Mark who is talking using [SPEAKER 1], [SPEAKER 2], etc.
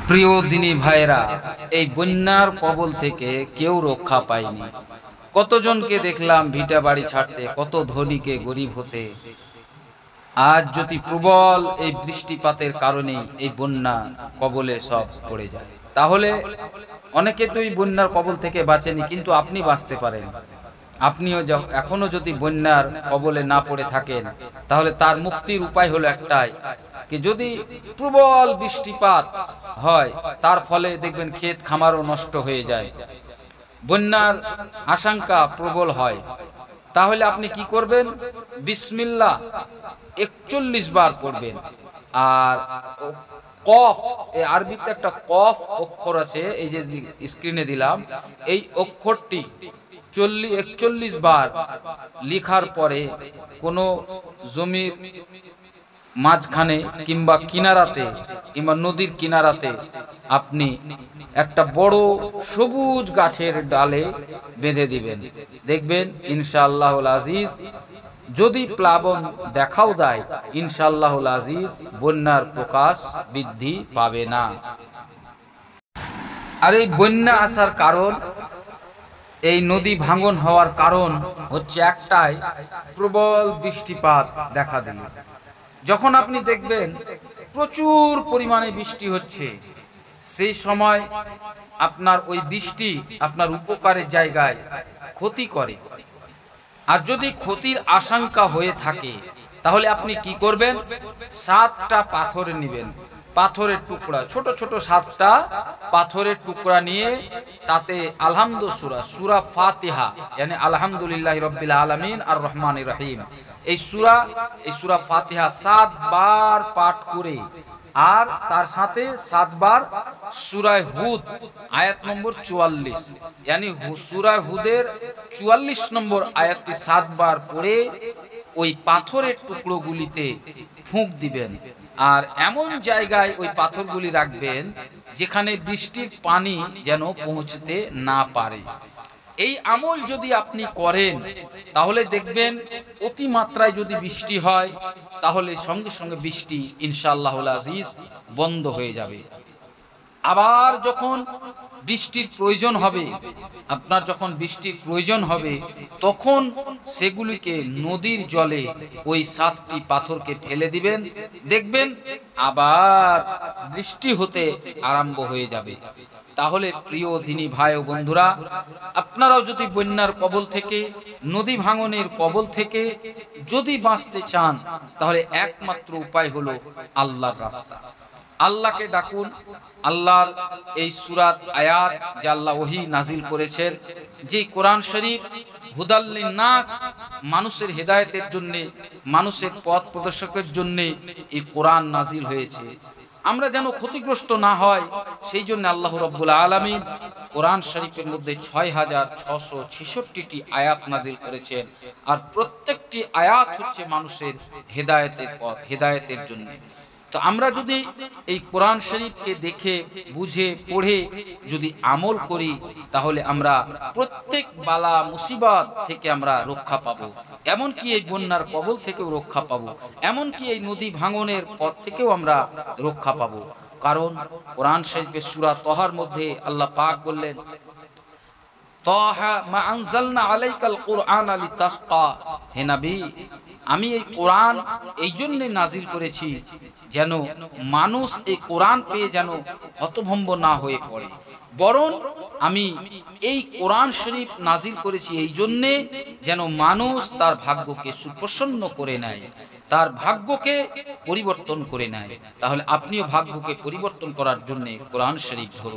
[SPEAKER 1] প্রিয় দিনী ভাইরা, এই বন্যার কবল থেকে কেউ রক্ষা পায়নি। কতজনকে দেখলাম ভিটা বাড়ি ছাড়তে, কত ধনীকে গরিব হতে। আজ যদি প্রবল এই বৃষ্টিপাতের কারণে এই বন্যা কবলে সব পড়ে যায়, তাহলে অনেকে তো এই বন্যার কবল থেকে বাঁচেনি, কিন্তু আপনি বাঁচতে পারেন। আপনিও এখনো যদি বন্যার কবলে না পড়ে থাকেন, তাহলে তার মুক্তির উপায় হলো একটাই, কি যদি প্রবল বৃষ্টিপাত হয়, তার ফলে দেখবেন ক্ষেত খামারও নষ্ট হয়ে যায়, বন্যার আশঙ্কা প্রবল হয়, তাহলে আপনি কি করবেন? বিসমিল্লাহ ৪১ বার পড়বেন। আর কফ, এই আরবিতে একটা কফ অক্ষর আছে, এই যে স্ক্রিনে দিলাম, এই অক্ষরটি ৪১ বার লিখার পরে কোনো জমির মাঝখানে কিংবা কিনারাতে কিংবা নদীর কিনারাতে আপনি একটা বড় সবুজ গাছের ডালে বেঁধে দিবেন। দেখবেন ইনশাআল্লাহুল আজিজ, যদি প্লাবন দেখাও দেয়, ইনশাআল্লাহুল আজিজ বন্যার প্রকাশ বৃদ্ধি পাবে না। আর এই বন্যা আসার কারণ, এই নদী ভাঙন হওয়ার কারণ হচ্ছে একটাই, প্রবল বৃষ্টিপাত দেখা দিল। যখন আপনি দেখবেন প্রচুর পরিমাণে বৃষ্টি হচ্ছে, সেই সময় আপনার ওই বৃষ্টি আপনার উপকারের জায়গায় ক্ষতি করে। আর যদি ক্ষতির আশঙ্কা হয়ে থাকে, তাহলে আপনি কি করবেন? 7টা পাথর নেবেন, পাথরের টুকরা, ছোট ছোট 7টা পাথরের টুকরা নিয়ে তাতে আলহামদুলিল্লাহ সূরা ফাতিহা, মানে আলহামদুলিল্লাহি রাব্বিল আলামিন আর রহমানির রহিম, এই সূরা ফাতিহা 7 বার পাঠ করে, আর তার সাথে 7 বার সূরা হুদ আয়াত নম্বর 44, মানে সূরা হুদের 44 নম্বর আয়াতটি 7 বার পড়ে ওই পাথরের টুকরোগুলিতে ফুঁক দিবেন। আর এমন জায়গায় ওই পাথরগুলি রাখবেন যেখানে বৃষ্টির পানি যেন পৌঁছতে না পারে। এই আমল যদি আপনি করেন, তাহলে দেখবেন অতিমাত্রায় যদি বৃষ্টি হয়, তাহলে সঙ্গে সঙ্গে বৃষ্টি ইনশাআল্লাহুল আজিজ বন্ধ হয়ে যাবে। আবার যখন বৃষ্টির প্রয়োজন হবে, আপনার যখন বৃষ্টির প্রয়োজন হবে, তখন সেগুলিকে নদীর জলে ওই 7টি পাথরকে ফেলে দিবেন, দেখবেন আবার বৃষ্টি হতে আরম্ভ হয়ে যাবে। তাহলে প্রিয় দিনী ভাই ও বন্ধুরা, আপনারাও যদি বন্যার কবল থেকে, নদী ভাঙনের কবল থেকে যদি বাঁচতে চান, তাহলে একমাত্র উপায় হলো আল্লাহর রাস্তা। আল্লাহকে ডাকুন। আল্লাহর এই সূরাত আয়াত যা আল্লাহ ওহী নাজিল করেছেন, যে কোরআন শরীফ হুদাল লিন্নাস, মানুষের হেদায়েতের জন্য, মানুষের পথ প্রদর্শকের জন্য এই কোরআন নাজিল হয়েছে। আমরা যেন ক্ষতিগ্রস্ত না হয়, সেই জন্য আল্লাহ রাব্বুল আলামিন কোরআন শরীফের মধ্যে 6666টি আয়াত নাজিল করেছেন। আর প্রত্যেকটি আয়াত হচ্ছে মানুষের হেদায়েতের পথ, হেদায়েতের জন্য। তো আমরা যদি এই কোরআন শরীফকে দেখে বুঝে পড়ে যদি আমল করি, তাহলে আমরা প্রত্যেক বালা মুসিবত থেকে আমরা রক্ষা পাবো। এমনকি এই বন্যার কবল থেকেও রক্ষা পাবো, এমনকি এই নদী ভাঙনের পথ থেকেও আমরা রক্ষা পাবো। কারণ কোরআন শরীফের সূরা তহার মধ্যে আল্লাহ পাক বললেন, তাহা মা আনজালনা আলাইকাল কুরআনা লিতাসকা, হে নবী, আমি এই কোরআন এই জন্য নাজিল করেছি যেন মানুষ এই কোরআন পেয়ে যেন হতভম্ব না হয়ে পড়ে, বরং আমি এই কোরআন শরীফ নাজিল করেছি এই জন্যে যেন মানুষ তার ভাগ্যকে সুপ্রসন্ন করে নেয়, তার ভাগ্যকে পরিবর্তন করে নেয়। তাহলে আপনিও ভাগ্যকে পরিবর্তন করার জন্য কোরআন শরীফ ধরুন।